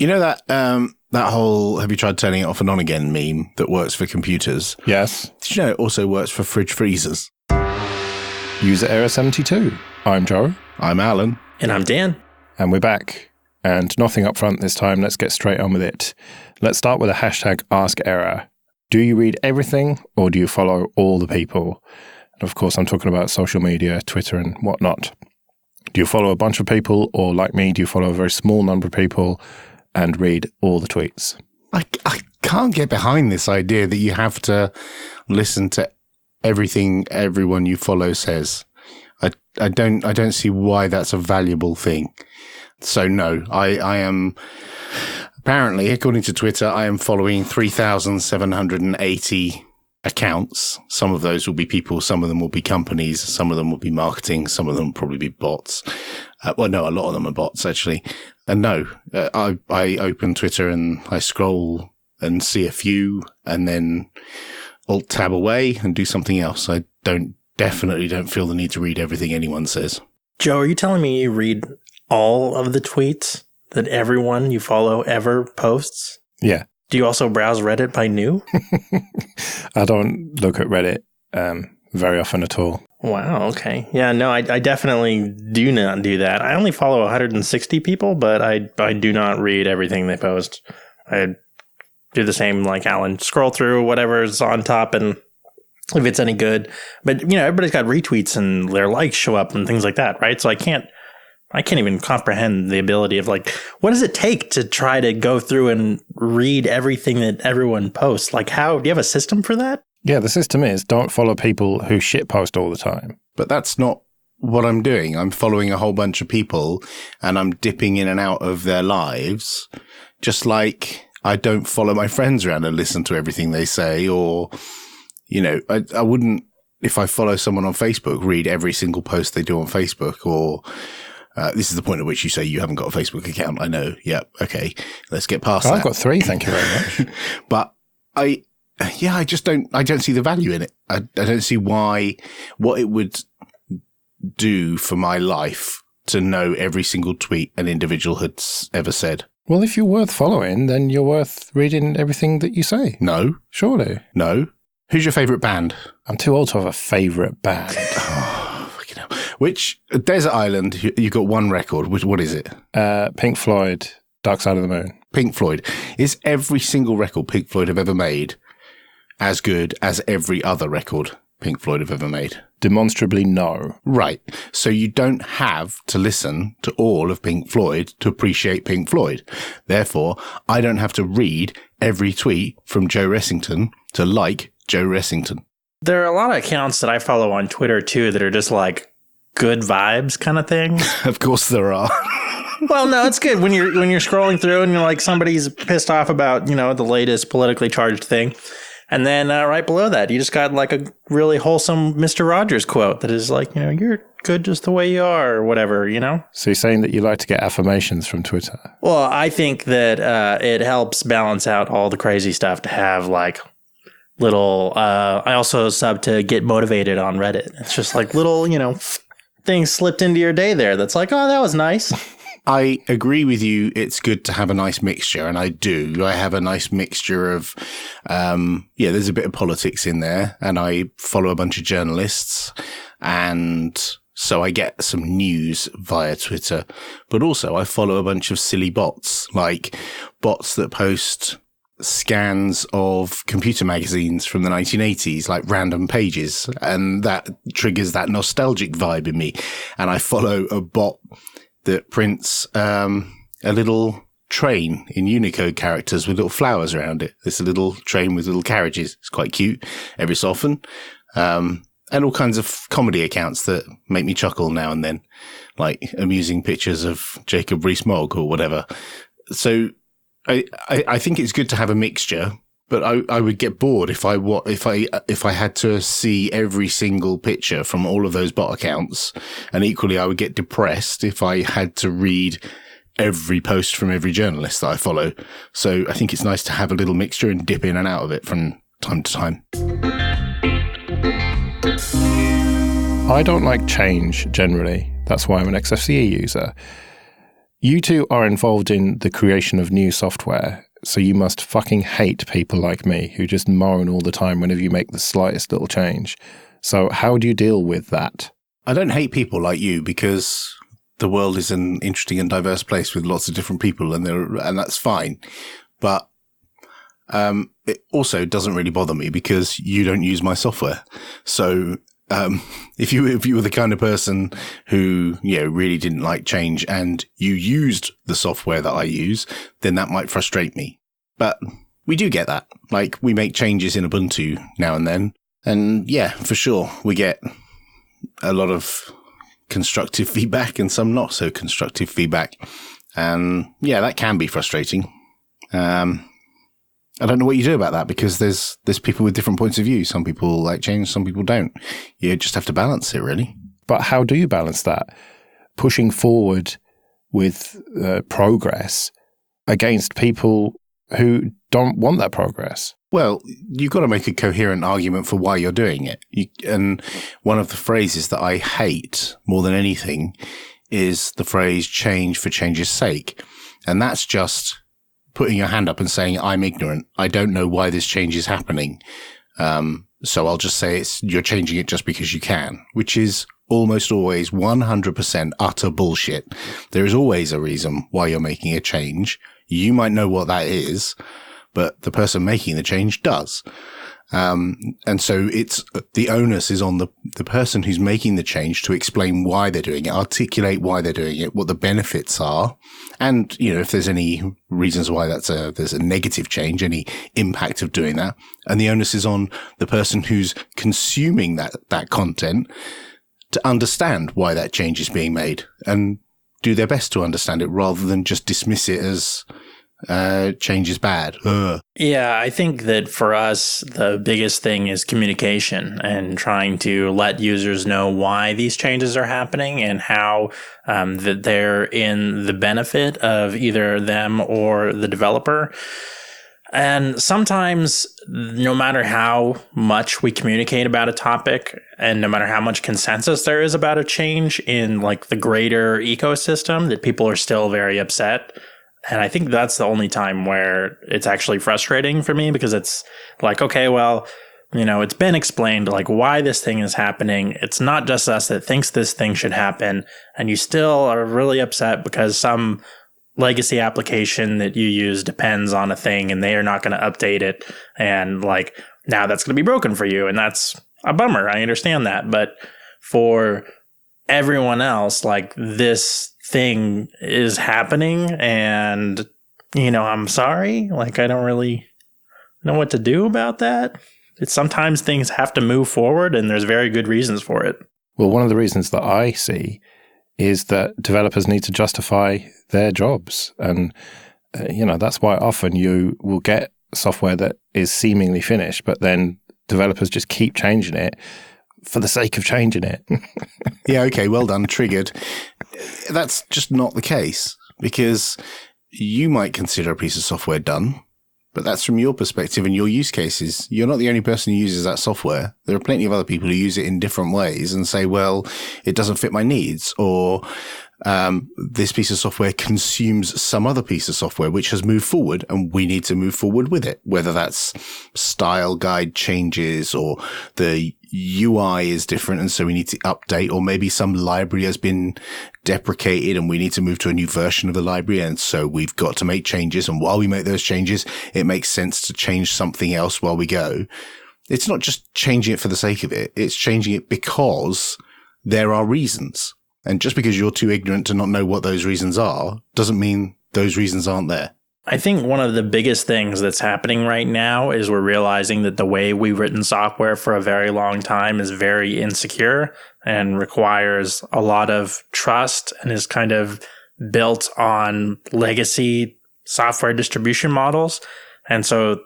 You know that whole "have you tried turning it off and on again" meme that works for computers? Yes. Did you know it also works for fridge freezers? User error 72. I'm Joe. I'm Alan. And I'm Dan. And we're back. And nothing up front this time. Let's get straight on with it. Let's start with a hashtag AskError. Do you read everything or do you follow all the people? And of course, I'm talking about social media, Twitter and whatnot. Do you follow a bunch of people or, like me, do you follow a very small number of people and read all the tweets? I can't get behind this idea that you have to listen to everything everyone you follow says. I don't see why that's a valuable thing. So no, I am apparently, according to Twitter, I am following 3,780 accounts. Some of those will be people, some of them will be companies, some of them will be marketing, some of them will probably be bots. Well, no, a lot of them are bots actually. And no, I open Twitter and I scroll and see a few and then alt tab away and do something else. I definitely don't feel the need to read everything anyone says. Joe, are you telling me you read all of the tweets that everyone you follow ever posts? Yeah. Do you also browse Reddit by new? I don't look at Reddit very often at all. Wow, okay. Yeah, no, I definitely do not do that. I only follow 160 people, but I do not read everything they post. I do the same like Alan, scroll through whatever's on top and if it's any good. But, you know, everybody's got retweets and their likes show up and things like that, right? So I can't even comprehend the ability of like, what does it take to try to go through and read everything that everyone posts? Like, how do you have a system for that? Yeah, the system is don't follow people who shitpost all the time. But that's not what I'm doing. I'm following a whole bunch of people and I'm dipping in and out of their lives, just like I don't follow my friends around and listen to everything they say, or, you know, I wouldn't, if I follow someone on Facebook, read every single post they do on Facebook, or this is the point at which you say you haven't got a Facebook account. I know. Yeah. Okay. Let's get past that. I've got 3. Thank you very much. But I don't see the value in it. I don't see what it would do for my life to know every single tweet an individual had ever said. Well, if you're worth following, then you're worth reading everything that you say. No. Surely. No. Who's your favourite band? I'm too old to have a favourite band. Which Desert Island, you've got one record. What is it? Pink Floyd, Dark Side of the Moon. Pink Floyd. Is every single record Pink Floyd have ever made as good as every other record Pink Floyd have ever made? Demonstrably no. Right. So you don't have to listen to all of Pink Floyd to appreciate Pink Floyd. Therefore, I don't have to read every tweet from Joe Ressington to like Joe Ressington. There are a lot of accounts that I follow on Twitter too that are just like good vibes kind of thing. Of course there are. Well, no, it's good when you're scrolling through and you're like somebody's pissed off about, you know, the latest politically charged thing. And then right below that, you just got like a really wholesome Mr. Rogers quote that is like, you know, you're good just the way you are or whatever, you know? So you're saying that you like to get affirmations from Twitter? Well, I think that it helps balance out all the crazy stuff to have like little, I also sub to Get Motivated on Reddit. It's just like little, you know, things slipped into your day there that's like, oh, that was nice. I agree with you. It's good to have a nice mixture, and I do. I have a nice mixture of, there's a bit of politics in there, and I follow a bunch of journalists, and so I get some news via Twitter, but also I follow a bunch of silly bots, like bots that post scans of computer magazines from the 1980s, like random pages, and that triggers that nostalgic vibe in me. And I follow a bot that prints a little train in Unicode characters with little flowers around it. It's a little train with little carriages. It's quite cute every so often. And all kinds of comedy accounts that make me chuckle now and then, like amusing pictures of Jacob Rees-Mogg or whatever. So I think it's good to have a mixture, but I would get bored if I had to see every single picture from all of those bot accounts, and equally I would get depressed if I had to read every post from every journalist that I follow. So I think it's nice to have a little mixture and dip in and out of it from time to time. I don't like change generally. That's why I'm an XFCE user. You two are involved in the creation of new software, so you must fucking hate people like me who just moan all the time whenever you make the slightest little change. So how do you deal with that? I don't hate people like you because the world is an interesting and diverse place with lots of different people, and that's fine. But it also doesn't really bother me because you don't use my software. So if you were the kind of person who really didn't like change and you used the software that I use, then that might frustrate me. But we do get that. Like, we make changes in Ubuntu now and then, and yeah, for sure, we get a lot of constructive feedback and some not so constructive feedback, and yeah, that can be frustrating. I don't know what you do about that because there's people with different points of view. Some people like change, some people don't. You just have to balance it, really. But how do you balance that? Pushing forward with progress against people who don't want that progress? Well, you've got to make a coherent argument for why you're doing it. And one of the phrases that I hate more than anything is the phrase change for change's sake. And that's just putting your hand up and saying, I'm ignorant. I don't know why this change is happening. So I'll just say you're changing it just because you can, which is almost always 100% utter bullshit. There is always a reason why you're making a change. You might know what that is, but the person making the change does. And so the onus is on the person who's making the change to explain why they're doing it, articulate why they're doing it, what the benefits are. And, if there's any reasons why there's a negative change, any impact of doing that. And the onus is on the person who's consuming that content to understand why that change is being made and do their best to understand it rather than just dismiss it as change is bad. Yeah, I think that for us, the biggest thing is communication and trying to let users know why these changes are happening and how that they're in the benefit of either them or the developer. And sometimes, no matter how much we communicate about a topic and no matter how much consensus there is about a change in like the greater ecosystem, that people are still very upset. And I think that's the only time where it's actually frustrating for me because it's like, okay, well, it's been explained like why this thing is happening. It's not just us that thinks this thing should happen. And you still are really upset because some legacy application that you use depends on a thing and they are not going to update it. And like now that's going to be broken for you. And that's a bummer. I understand that. But for everyone else, like this thing is happening and, I'm sorry. Like, I don't really know what to do about that. Sometimes things have to move forward and there's very good reasons for it. Well, one of the reasons that I see is that developers need to justify their jobs. And, that's why often you will get software that is seemingly finished, but then developers just keep changing it for the sake of changing it. Yeah, okay, well done, triggered. That's just not the case because you might consider a piece of software done, but that's from your perspective and your use cases. You're not the only person who uses that software. There are plenty of other people who use it in different ways and say, well, it doesn't fit my needs, or this piece of software consumes some other piece of software which has moved forward and we need to move forward with it, whether that's style guide changes or the UI is different and so we need to update, or maybe some library has been deprecated and we need to move to a new version of the library and so we've got to make changes, and while we make those changes it makes sense to change something else while we go. It's not just changing it for the sake of it, it's changing it because there are reasons. And just because you're too ignorant to not know what those reasons are doesn't mean those reasons aren't there. I think one of the biggest things that's happening right now is we're realizing that the way we've written software for a very long time is very insecure and requires a lot of trust and is kind of built on legacy software distribution models. And so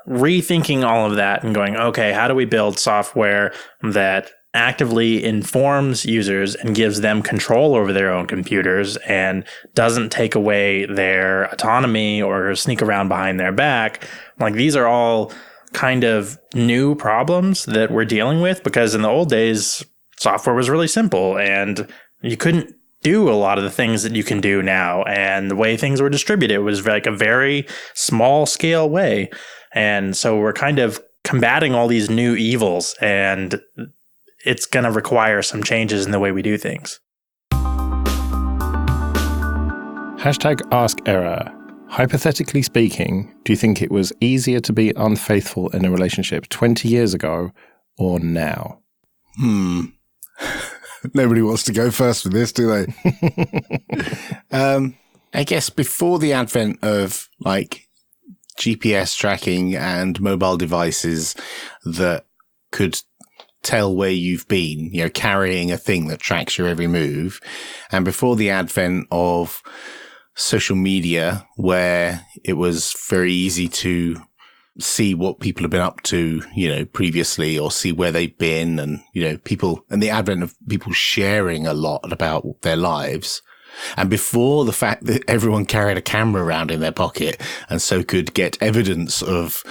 rethinking all of that and going, okay, how do we build software that actively informs users and gives them control over their own computers and doesn't take away their autonomy or sneak around behind their back? Like, these are all kind of new problems that we're dealing with because in the old days, software was really simple and you couldn't do a lot of the things that you can do now. And the way things were distributed was like a very small scale way. And so we're kind of combating all these new evils, and it's going to require some changes in the way we do things. #AskError. Hypothetically speaking, do you think it was easier to be unfaithful in a relationship 20 years ago or now? Nobody wants to go first with this, do they? I guess before the advent of like GPS tracking and mobile devices that could tell where you've been, you know, carrying a thing that tracks your every move, and before the advent of social media where it was very easy to see what people have been up to, you know, previously, or see where they've been, and, you know, people, and the advent of people sharing a lot about their lives. And before the fact that everyone carried a camera around in their pocket and so could get evidence of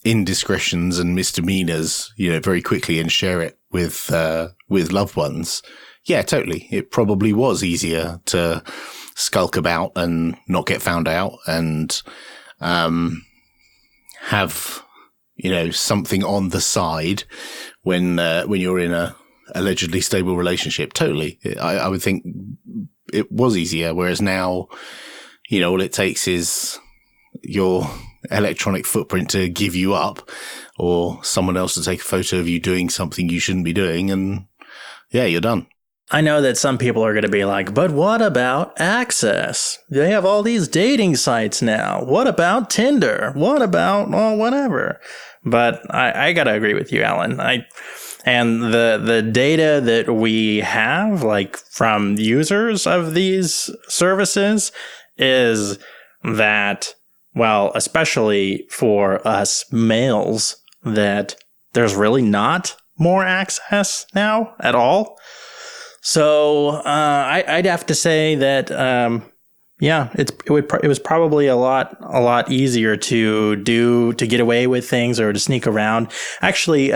indiscretions and misdemeanors, you know, very quickly and share it with loved ones. Yeah, totally. It probably was easier to skulk about and not get found out, and, have, you know, something on the side when you're in a allegedly stable relationship. Totally. I would think it was easier. Whereas now, you know, all it takes is your electronic footprint to give you up, or someone else to take a photo of you doing something you shouldn't be doing, and yeah, you're done. I know that some people are going to be like, but what about Access? They have all these dating sites now. What about Tinder? What about, whatever? But I got to agree with you, Alan. And the data that we have, like from users of these services, is that, well, especially for us males, that there's really not more access now at all. So I'd have to say that it was probably a lot easier to get away with things or to sneak around. Actually,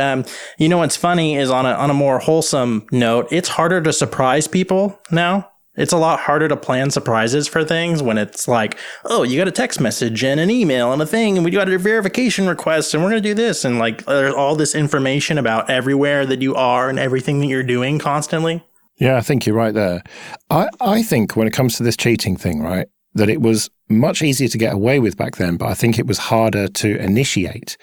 you know what's funny is on a more wholesome note, it's harder to surprise people now. It's a lot harder to plan surprises for things when it's like, oh, you got a text message and an email and a thing, and we got a verification request, and we're going to do this. And like, there's all this information about everywhere that you are and everything that you're doing constantly. Yeah, I think you're right there. I think when it comes to this cheating thing, right, that it was much easier to get away with back then, but I think it was harder to initiate.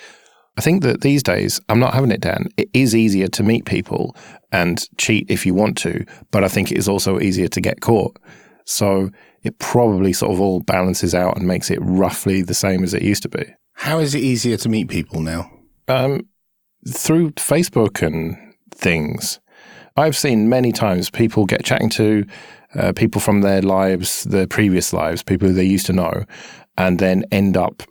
I think that these days, I'm not having it, Dan, it is easier to meet people and cheat if you want to, but I think it is also easier to get caught. So it probably sort of all balances out and makes it roughly the same as it used to be. How is it easier to meet people now? Through Facebook and things. I've seen many times people get chatting to people from their lives, their previous lives, people who they used to know, and then end up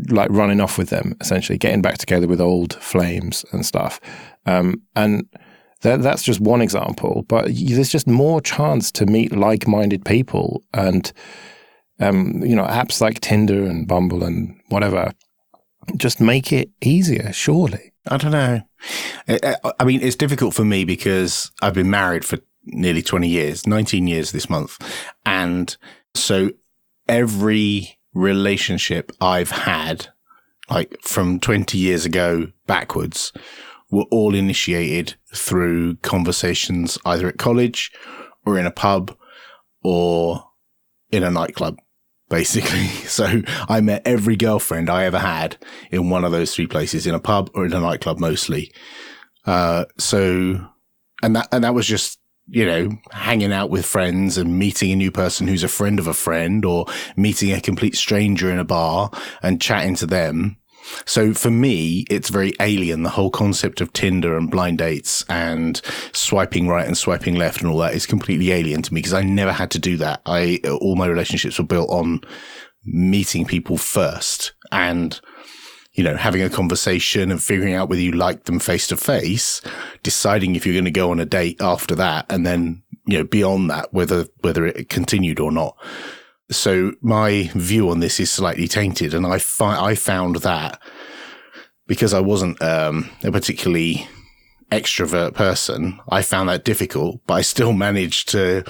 like running off with them, essentially getting back together with old flames and stuff. And that's just one example, but there's just more chance to meet like-minded people, and you know, apps like Tinder and Bumble and whatever just make it easier, surely. I don't know. I mean, it's difficult for me because I've been married for nearly 20 years, 19 years this month. And so every relationship I've had, like from 20 years ago backwards, were all initiated through conversations either at college or in a pub or in a nightclub, basically. So I met every girlfriend I ever had in one of those three places, in a pub or in a nightclub mostly. And that was just, you know, hanging out with friends and meeting a new person who's a friend of a friend, or meeting a complete stranger in a bar and chatting to them. So for me, it's very alien. The whole concept of Tinder and blind dates and swiping right and swiping left and all that is completely alien to me, because I never had to do that. All my relationships were built on meeting people first and, you know, having a conversation and figuring out whether you like them face to face, deciding if you're going to go on a date after that, and then, you know, beyond that, whether it continued or not. So my view on this is slightly tainted, and I found that because I wasn't a particularly extrovert person, I found that difficult, but I still managed to,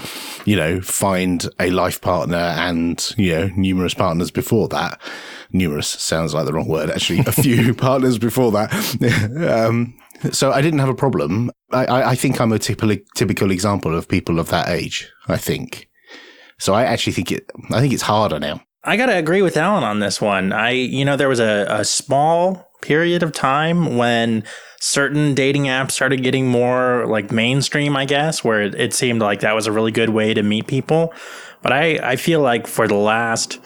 find a life partner and, numerous partners before that. Numerous sounds like the wrong word, actually. A few partners before that. So I didn't have a problem. I think I'm a typical example of people of that age, I think. So I actually think it's harder now. I got to agree with Alan on this one. There was a small period of time when certain dating apps started getting more like mainstream, I guess, where it seemed like that was a really good way to meet people. But I feel like for the last,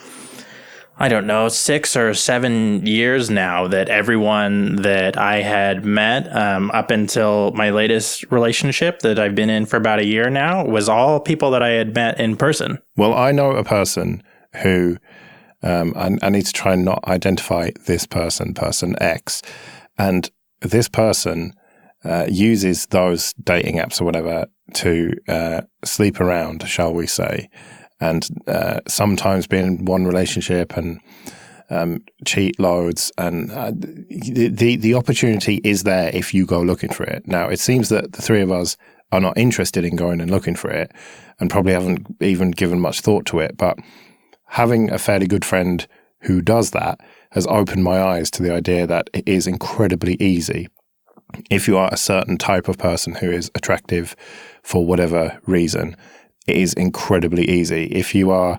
6 or 7 years now, that everyone that I had met up until my latest relationship that I've been in for about a year now was all people that I had met in person. Well, I know a person who, I need to try and not identify this person X, and this person uses those dating apps or whatever to sleep around, shall we say, and sometimes be in one relationship and cheat loads, and the opportunity is there if you go looking for it. Now, it seems that the three of us are not interested in going and looking for it, and probably haven't even given much thought to it, but having a fairly good friend who does that has opened my eyes to the idea that it is incredibly easy. If you are a certain type of person who is attractive for whatever reason, it is incredibly easy. If you are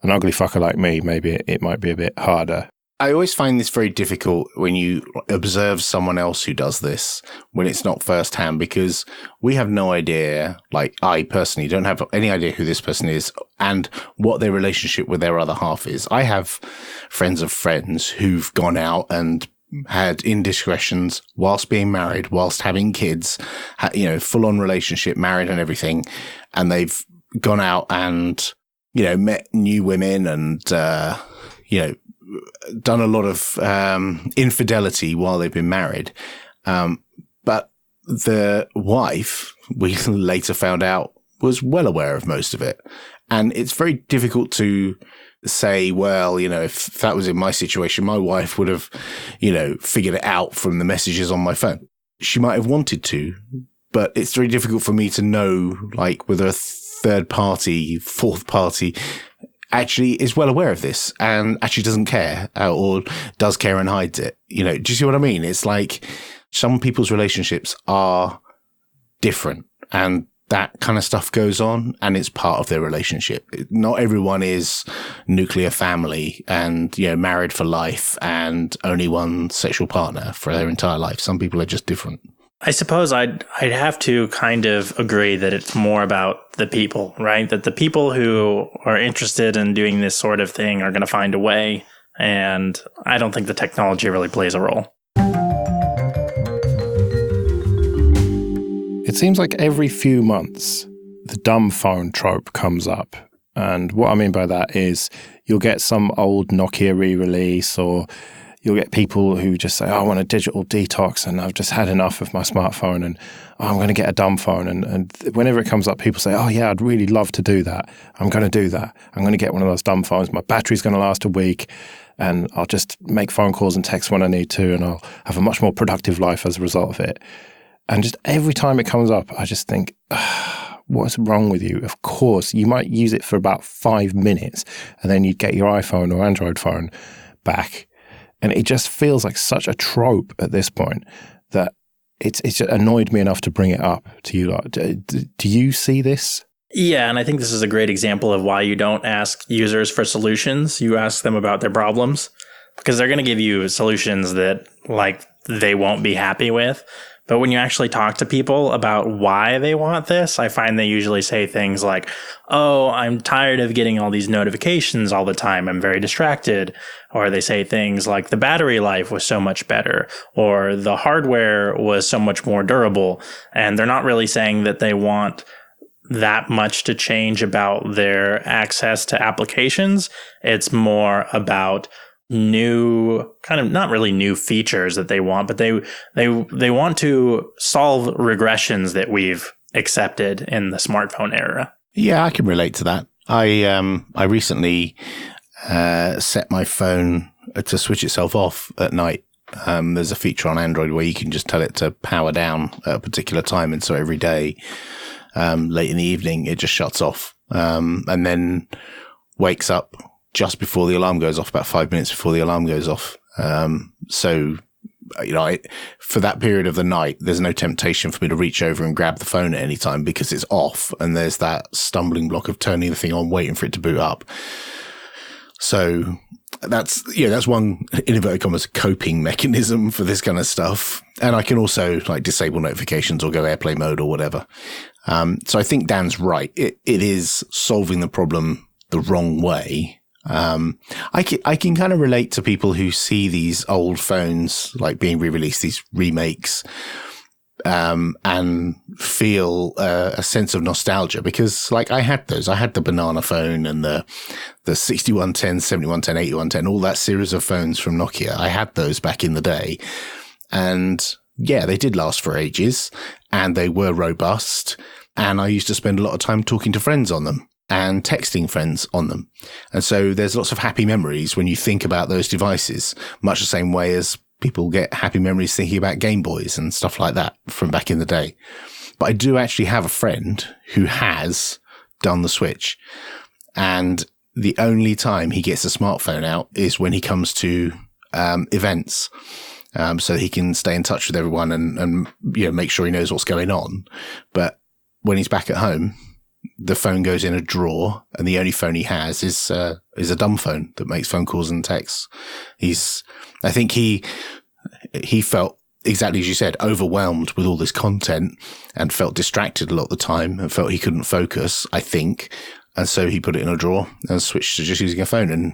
an ugly fucker like me, maybe it might be a bit harder. I always find this very difficult when you observe someone else who does this, when it's not firsthand, because we have no idea, like I personally don't have any idea who this person is and what their relationship with their other half is. I have friends of friends who've gone out and had indiscretions whilst being married, whilst having kids, full on relationship, married and everything. And they've gone out and, met new women and, done a lot of infidelity while they've been married. But the wife, we later found out, was well aware of most of it. And it's very difficult to say, well, if that was in my situation, my wife would have, figured it out from the messages on my phone. She might have wanted to, but it's very difficult for me to know, like, whether a third party, fourth party actually is well aware of this and actually doesn't care or does care and hides it. Do you see what I mean? It's like some people's relationships are different and that kind of stuff goes on and it's part of their relationship. Not everyone is nuclear family and, married for life and only one sexual partner for their entire life. Some people are just different. I suppose I'd have to kind of agree that it's more about the people, right? That the people who are interested in doing this sort of thing are going to find a way. And I don't think the technology really plays a role. It seems like every few months, the dumb phone trope comes up. And what I mean by that is you'll get some old Nokia re-release, or you'll get people who just say, I want a digital detox and I've just had enough of my smartphone and I'm going to get a dumb phone. And whenever it comes up, people say, oh yeah, I'd really love to do that. I'm going to do that. I'm going to get one of those dumb phones. My battery's going to last a week and I'll just make phone calls and text when I need to and I'll have a much more productive life as a result of it. And just every time it comes up, I just think, what's wrong with you? Of course, you might use it for about 5 minutes and then you'd get your iPhone or Android phone back. And it just feels like such a trope at this point that it's just annoyed me enough to bring it up to you. Do you see this? Yeah, and I think this is a great example of why you don't ask users for solutions. You ask them about their problems because they're going to give you solutions that they won't be happy with. But when you actually talk to people about why they want this, I find they usually say things like, oh, I'm tired of getting all these notifications all the time. I'm very distracted. Or they say things like the battery life was so much better, or the hardware was so much more durable. And they're not really saying that they want that much to change about their access to applications. It's more about new, kind of not really new features that they want, but they want to solve regressions that we've accepted in the smartphone era. Yeah, I can relate to that. I recently set my phone to switch itself off at night There's a feature on Android where you can just tell it to power down at a particular time. And so every day, late in the evening, it just shuts off, and then wakes up just before the alarm goes off, about 5 minutes before the alarm goes off. So, for that period of the night, there's no temptation for me to reach over and grab the phone at any time because it's off and there's that stumbling block of turning the thing on, waiting for it to boot up. So that's one, in inverted commas, coping mechanism for this kind of stuff. And I can also disable notifications or go airplane mode or whatever. So I think Dan's right. It is solving the problem the wrong way. I can kind of relate to people who see these old phones being re-released, these remakes, and feel a sense of nostalgia because I had those. I had the banana phone and the 6110, 7110, 8110, all that series of phones from Nokia. I had those back in the day. And yeah, they did last for ages and they were robust. And I used to spend a lot of time talking to friends on them and texting friends on them. And so there's lots of happy memories when you think about those devices, much the same way as people get happy memories thinking about Game Boys and stuff like that from back in the day. But I do actually have a friend who has done the switch. And the only time he gets a smartphone out is when he comes to events, so he can stay in touch with everyone and make sure he knows what's going on. But when he's back at home, the phone goes in a drawer, and the only phone he has is a dumb phone that makes phone calls and texts. I think he felt exactly as you said, overwhelmed with all this content and felt distracted a lot of the time and felt he couldn't focus, I think. And so he put it in a drawer and switched to just using a phone, and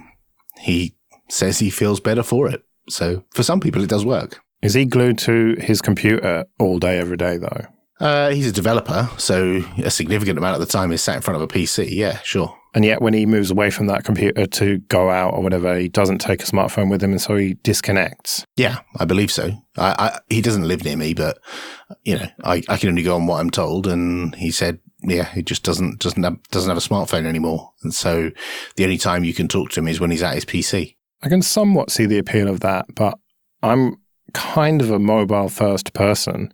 he says he feels better for it. So for some people, it does work. Is he glued to his computer all day, every day, though? He's a developer, so a significant amount of the time is sat in front of a PC. Yeah, sure. And yet when he moves away from that computer to go out or whatever, he doesn't take a smartphone with him, and so he disconnects. Yeah, I believe so. He doesn't live near me, but I can only go on what I'm told. And he said, yeah, he just doesn't have a smartphone anymore, and so the only time you can talk to him is when he's at his PC. I can somewhat see the appeal of that, but I'm kind of a mobile first person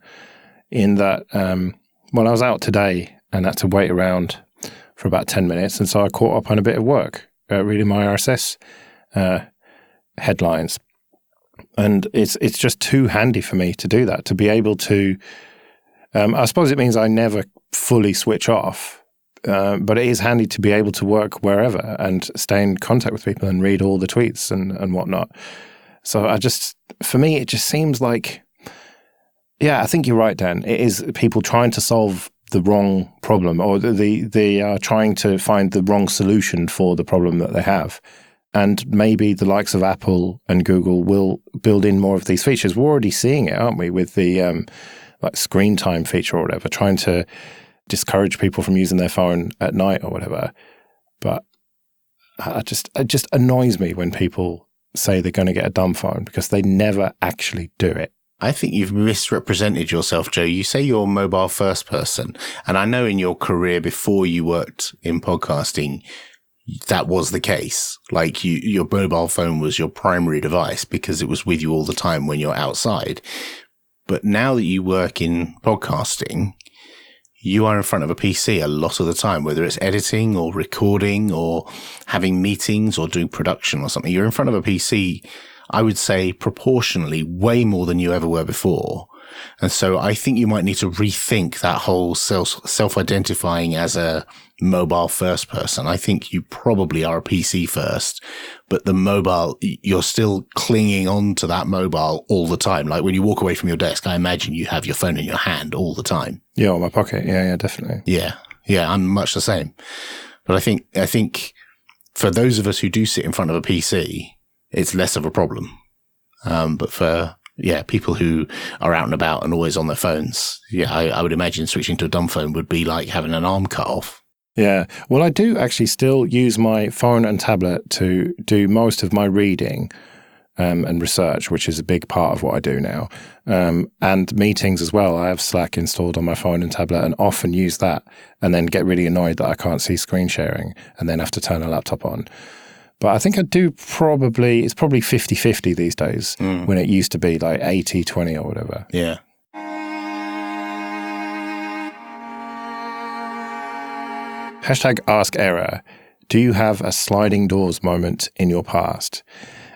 in that, I was out today and had to wait around for about 10 minutes. And so I caught up on a bit of work, reading my RSS headlines. And it's just too handy for me to do that, to be able to, I suppose it means I never fully switch off, but it is handy to be able to work wherever and stay in contact with people and read all the tweets and whatnot. So for me, it just seems like, yeah, I think you're right, Dan. It is people trying to solve the wrong problem, or they are trying to find the wrong solution for the problem that they have. And maybe the likes of Apple and Google will build in more of these features. We're already seeing it, aren't we, with the screen time feature or whatever, trying to discourage people from using their phone at night or whatever. But it just annoys me when people say they're going to get a dumb phone because they never actually do it. I think you've misrepresented yourself, Joe. You say you're a mobile first person. And I know in your career before you worked in podcasting, that was the case. Like your mobile phone was your primary device because it was with you all the time when you're outside. But now that you work in podcasting, you are in front of a PC a lot of the time, whether it's editing or recording or having meetings or doing production or something. You're in front of a PC, I would say, proportionally way more than you ever were before. And so I think you might need to rethink that whole self-identifying as a mobile first person. I think you probably are a PC first, but the mobile, you're still clinging on to that mobile all the time. Like when you walk away from your desk, I imagine you have your phone in your hand all the time. Yeah, in my pocket. Yeah, definitely. Yeah, I'm much the same. But I think for those of us who do sit in front of a PC, it's less of a problem. But for, people who are out and about and always on their phones, I would imagine switching to a dumb phone would be like having an arm cut off. Yeah. Well, I do actually still use my phone and tablet to do most of my reading and research, which is a big part of what I do now. And meetings as well. I have Slack installed on my phone and tablet and often use that and then get really annoyed that I can't see screen sharing and then have to turn a laptop on. But I think it's probably 50-50 these days when it used to be like 80-20 or whatever. Yeah. #AskError. Do you have a sliding doors moment in your past?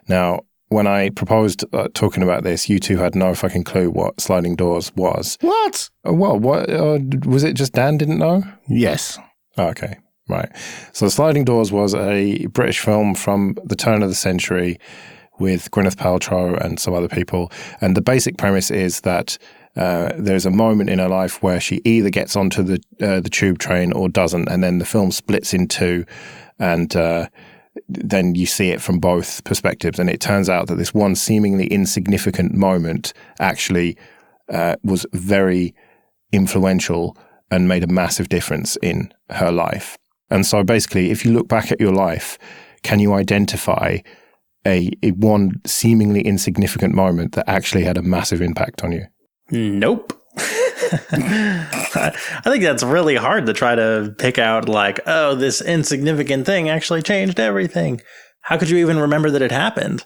Now, when I proposed talking about this, you two had no fucking clue what sliding doors was. What? Well, what was it? Just Dan didn't know? Yes. Oh, okay, right. So Sliding Doors was a British film from the turn of the century with Gwyneth Paltrow and some other people. And the basic premise is that there's a moment in her life where she either gets onto the tube train or doesn't, and then the film splits in two, and then you see it from both perspectives. And it turns out that this one seemingly insignificant moment actually was very influential and made a massive difference in her life. And so basically, if you look back at your life, can you identify a one seemingly insignificant moment that actually had a massive impact on you? Nope. I think that's really hard to try to pick out like, oh, this insignificant thing actually changed everything. How could you even remember that it happened?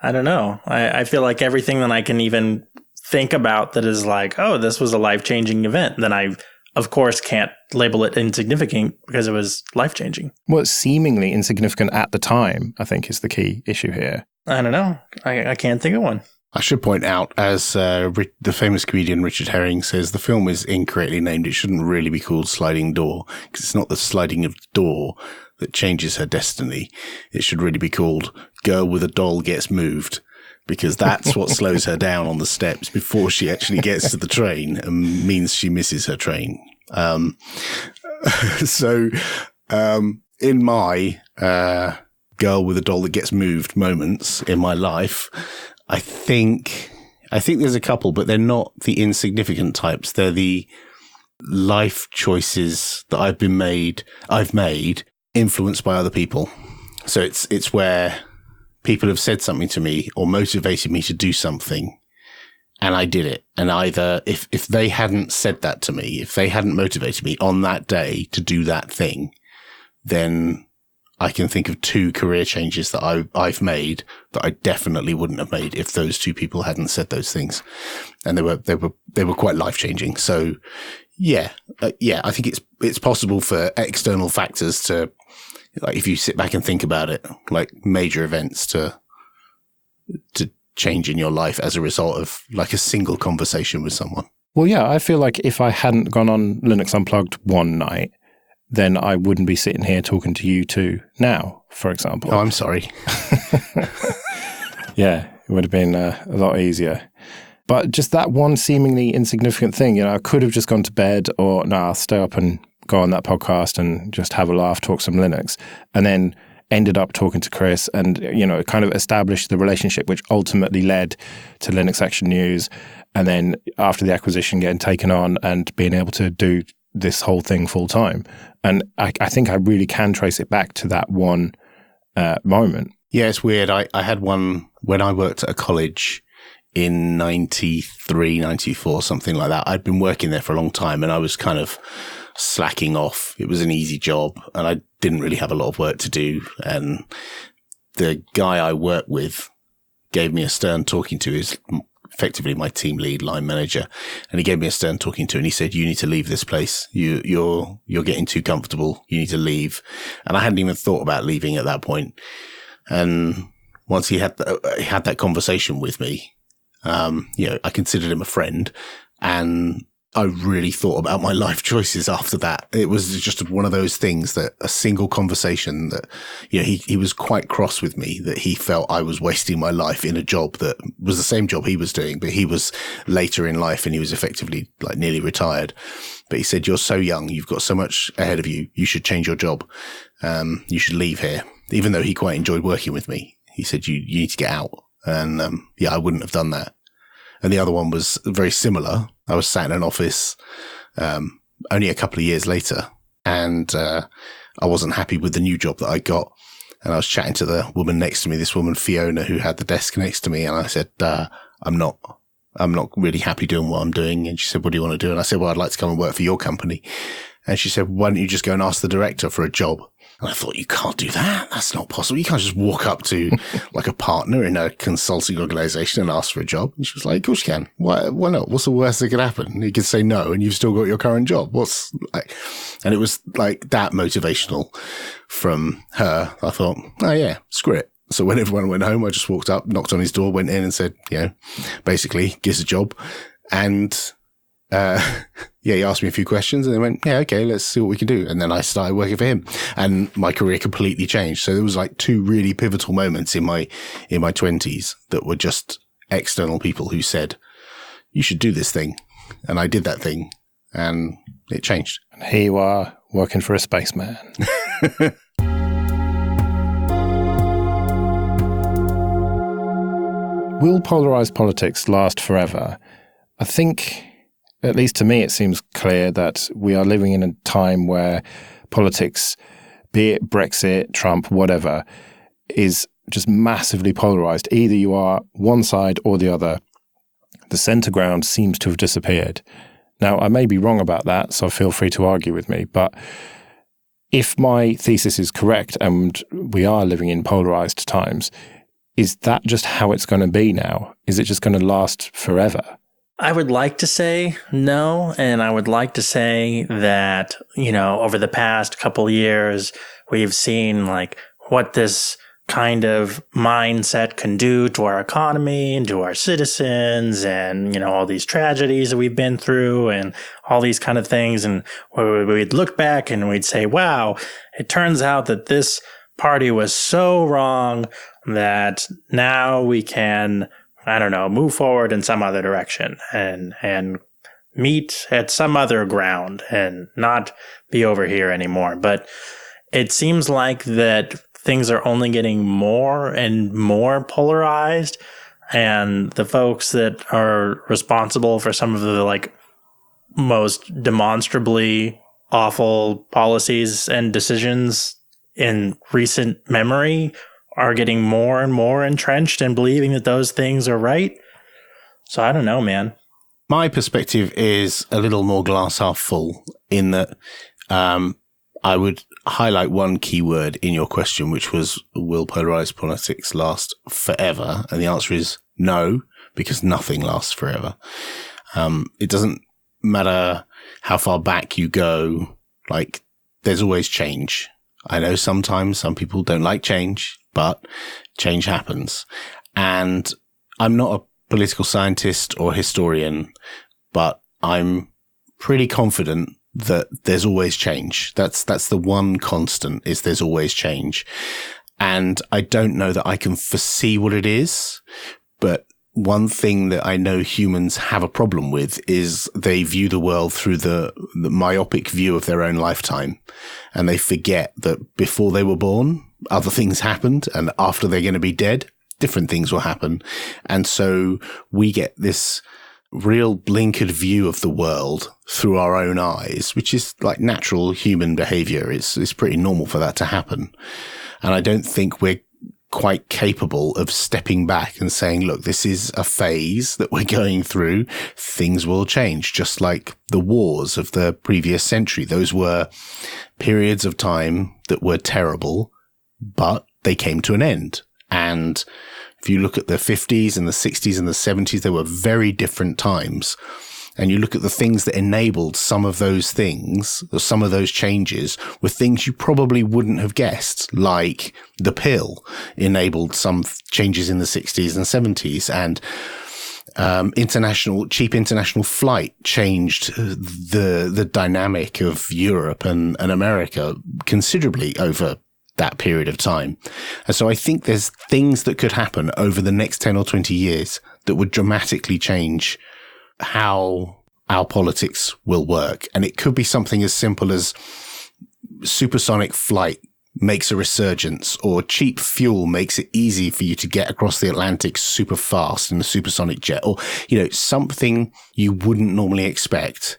I don't know. I feel like everything that I can even think about that is like, oh, this was a life-changing event, then I, of course, can't label it insignificant because it was life-changing. Well, it's seemingly insignificant at the time, I think, is the key issue here. I don't know. I can't think of one. I should point out, as the famous comedian Richard Herring says, the film is incorrectly named. It shouldn't really be called Sliding Door, because it's not the sliding of the door that changes her destiny. It should really be called Girl with a Doll Gets Moved, because that's what slows her down on the steps before she actually gets to the train and means she misses her train. In my Girl with a Doll That Gets Moved moments in my life, I think there's a couple, but they're not the insignificant types. They're the life choices that I've made influenced by other people. So it's where people have said something to me or motivated me to do something, and I did it. And either if they hadn't said that to me, if they hadn't motivated me on that day to do that thing, then I can think of 2 career changes that I've made that I definitely wouldn't have made if those 2 people hadn't said those things, and they were quite life changing. So yeah, I think it's possible for external factors to, like, if you sit back and think about it, like major events to change in your life as a result of like a single conversation with someone. Well, yeah, I feel like if I hadn't gone on Linux Unplugged one night, then I wouldn't be sitting here talking to you two now, for example. Oh, I'm sorry. Yeah, it would have been a lot easier. But just that one seemingly insignificant thing, I could have just gone to bed, or no, I'll stay up and go on that podcast and just have a laugh, talk some Linux, and then ended up talking to Chris and, kind of established the relationship, which ultimately led to Linux Action News. And then after the acquisition, getting taken on and being able to do this whole thing full time. And I think I really can trace it back to that one moment. Yeah, it's weird. I had one when I worked at a college in 93, 94, something like that. I'd been working there for a long time and I was kind of slacking off. It was an easy job and I didn't really have a lot of work to do. And the guy I worked with gave me a stern talking to. Is effectively my team lead, line manager, and he gave me a stern talking to, and he said, "You need to leave this place. You're getting too comfortable. You need to leave." And I hadn't even thought about leaving at that point. And once he had that conversation with me, I considered him a friend, and I really thought about my life choices after that. It was just one of those things that a single conversation that, he was quite cross with me that he felt I was wasting my life in a job that was the same job he was doing, but he was later in life and he was effectively like nearly retired. But he said, "You're so young. You've got so much ahead of you. You should change your job. You should leave here." Even though he quite enjoyed working with me, he said, you need to get out. And, I wouldn't have done that. And the other one was very similar. I was sat in an office only a couple of years later, and I wasn't happy with the new job that I got. And I was chatting to the woman next to me, this woman, Fiona, who had the desk next to me. And I said, I'm not really happy doing what I'm doing. And she said, "What do you want to do?" And I said, "Well, I'd like to come and work for your company." And she said, "Why don't you just go and ask the director for a job?" And I thought, you can't do that. That's not possible. You can't just walk up to like a partner in a consulting organization and ask for a job. And she was like, of course you can. Why not? What's the worst that could happen? You could say no and you've still got your current job. And it was like that motivational from her. I thought, oh yeah, screw it. So when everyone went home, I just walked up, knocked on his door, went in and said, basically, gives a job. And he asked me a few questions and then went, yeah, okay, let's see what we can do. And then I started working for him and my career completely changed. So there was like two really pivotal moments in my 20s that were just external people who said, you should do this thing. And I did that thing and it changed. And here you are working for a spaceman. Will polarized politics last forever? I think, at least to me, it seems clear that we are living in a time where politics, be it Brexit, Trump, whatever, is just massively polarized. Either you are one side or the other. The center ground seems to have disappeared. Now, I may be wrong about that, so feel free to argue with me, but if my thesis is correct and we are living in polarized times, is that just how it's going to be now? Is it just going to last forever? I would like to say no, and I would like to say that, over the past couple years, we've seen like what this kind of mindset can do to our economy and to our citizens and, all these tragedies that we've been through and all these kind of things. And we'd look back and we'd say, wow, it turns out that this party was so wrong that now we can, move forward in some other direction and meet at some other ground and not be over here anymore. But it seems like that things are only getting more and more polarized, and the folks that are responsible for some of the most demonstrably awful policies and decisions in recent memory are getting more and more entrenched and believing that those things are right. So I don't know, man. My perspective is a little more glass half full in that I would highlight one key word in your question, which was, will polarized politics last forever? And the answer is no, because nothing lasts forever. It doesn't matter how far back you go, there's always change. I know sometimes some people don't like change, but change happens. And I'm not a political scientist or historian, but I'm pretty confident that there's always change. That's the one constant, is there's always change. And I don't know that I can foresee what it is, but one thing that I know humans have a problem with is they view the world through the myopic view of their own lifetime. And they forget that before they were born, other things happened. And after they're going to be dead, different things will happen. And so we get this real blinkered view of the world through our own eyes, which is like natural human behavior. It's pretty normal for that to happen. And I don't think we're quite capable of stepping back and saying, look, this is a phase that we're going through. Things will change, just like the wars of the previous century. Those were periods of time that were terrible, but they came to an end. And if you look at the 50s and the 60s and the 70s, they were very different times. And you look at the things that enabled some of those things, or some of those changes, were things you probably wouldn't have guessed, like the pill enabled some changes in the 60s and 70s, and cheap international flight changed the dynamic of Europe and America considerably over that period of time. And so I think there's things that could happen over the next 10 or 20 years that would dramatically change how our politics will work. And it could be something as simple as supersonic flight makes a resurgence, or cheap fuel makes it easy for you to get across the Atlantic super fast in a supersonic jet, or, something you wouldn't normally expect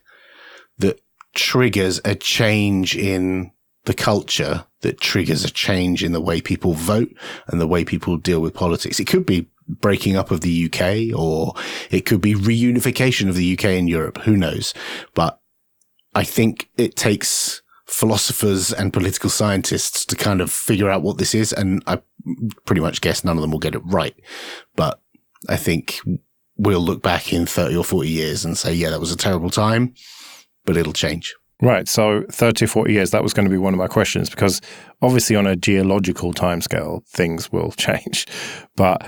that triggers a change in the culture, that triggers a change in the way people vote and the way people deal with politics. It could be breaking up of the UK, or it could be reunification of the UK and Europe. Who knows? But I think it takes philosophers and political scientists to kind of figure out what this is. And I pretty much guess none of them will get it right. But I think we'll look back in 30 or 40 years and say, yeah, that was a terrible time, but it'll change. Right. So 30 or 40 years, that was going to be one of my questions, because obviously on a geological timescale, things will change. But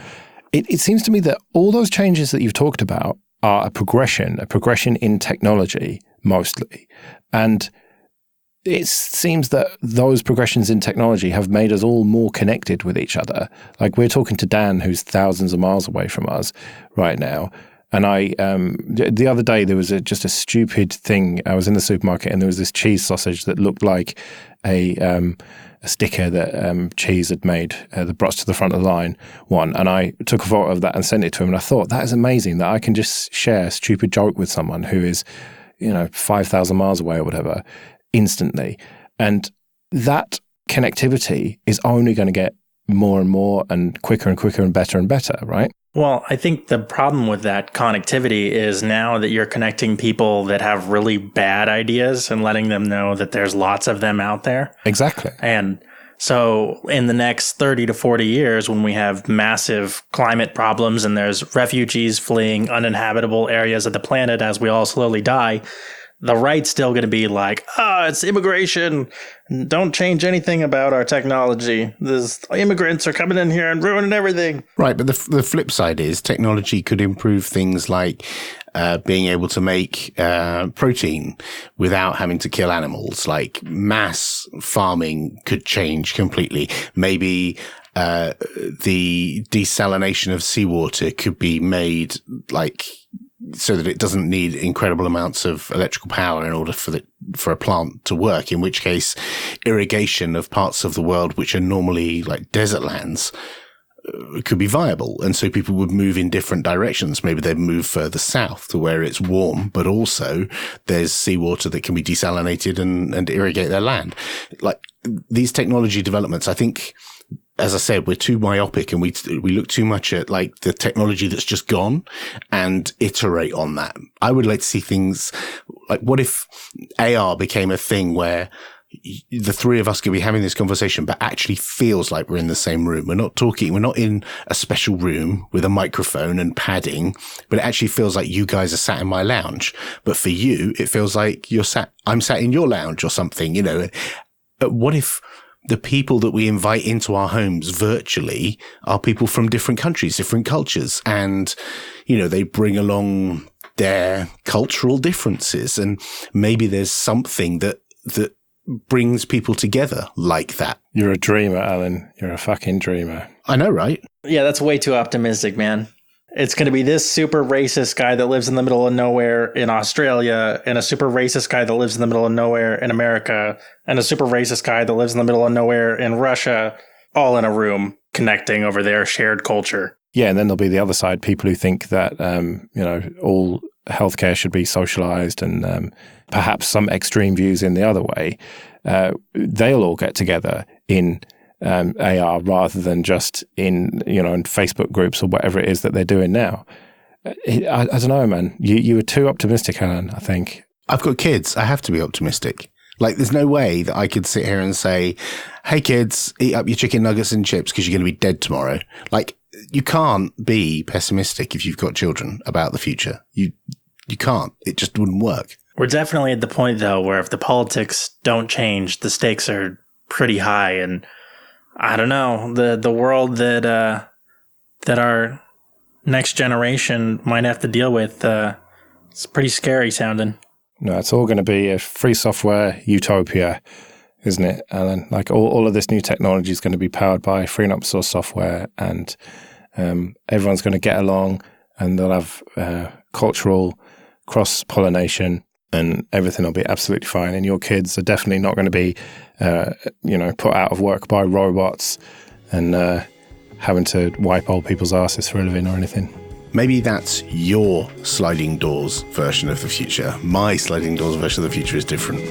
it seems to me that all those changes that you've talked about are a progression in technology mostly. And it seems that those progressions in technology have made us all more connected with each other. Like, we're talking to Dan, who's thousands of miles away from us right now. And the other day, there was just a stupid thing. I was in the supermarket and there was this cheese sausage that looked like a sticker that Cheese had made, the Brats to the Front of the Line one. And I took a photo of that and sent it to him. And I thought, that is amazing that I can just share a stupid joke with someone who is, 5,000 miles away or whatever, instantly. And that connectivity is only going to get more and more and quicker and better, right? Well, I think the problem with that connectivity is now that you're connecting people that have really bad ideas and letting them know that there's lots of them out there. Exactly. And so in the next 30 to 40 years, when we have massive climate problems and there's refugees fleeing uninhabitable areas of the planet as we all slowly die, the right's still going to be like, it's immigration. Don't change anything about our technology. These immigrants are coming in here and ruining everything. Right, but the flip side is technology could improve things like being able to make protein without having to kill animals. Like, mass farming could change completely. Maybe the desalination of seawater could be made so that it doesn't need incredible amounts of electrical power in order for a plant to work, in which case irrigation of parts of the world which are normally like desert lands could be viable. And so people would move in different directions. Maybe they'd move further south to where it's warm, but also there's seawater that can be desalinated and irrigate their land. Like, these technology developments, I think, as I said, we're too myopic and we look too much at like the technology that's just gone and iterate on that. I would like to see things like, what if AR became a thing where the three of us could be having this conversation, but actually feels like we're in the same room. We're not in a special room with a microphone and padding, but it actually feels like you guys are sat in my lounge. But for you, it feels like I'm sat in your lounge or something, What if the people that we invite into our homes virtually are people from different countries, different cultures, and, they bring along their cultural differences, and maybe there's something that brings people together like that. You're a dreamer, Alan. You're a fucking dreamer. I know, right? Yeah, that's way too optimistic, man. It's going to be this super racist guy that lives in the middle of nowhere in Australia, and a super racist guy that lives in the middle of nowhere in America, and a super racist guy that lives in the middle of nowhere in Russia, all in a room connecting over their shared culture. Yeah, and then there'll be the other side, people who think that, all healthcare should be socialized, and perhaps some extreme views in the other way. They'll all get together in AR rather than just in Facebook groups or whatever it is that they're doing now. I don't know, man. You were too optimistic, Alan, I think. I've got kids. I have to be optimistic. Like, there's no way that I could sit here and say, hey, kids, eat up your chicken nuggets and chips because you're going to be dead tomorrow. Like, you can't be pessimistic if you've got children about the future. You can't. It just wouldn't work. We're definitely at the point, though, where if the politics don't change, the stakes are pretty high. And I don't know, the world that our next generation might have to deal with, it's pretty scary sounding. No, it's all going to be a free software utopia, isn't it, Alan? Like, all of this new technology is going to be powered by free and open source software, and everyone's going to get along, and they'll have cultural cross-pollination, and everything will be absolutely fine. And your kids are definitely not going to be, put out of work by robots and having to wipe old people's asses for a living or anything. Maybe that's your sliding doors version of the future. My sliding doors version of the future is different.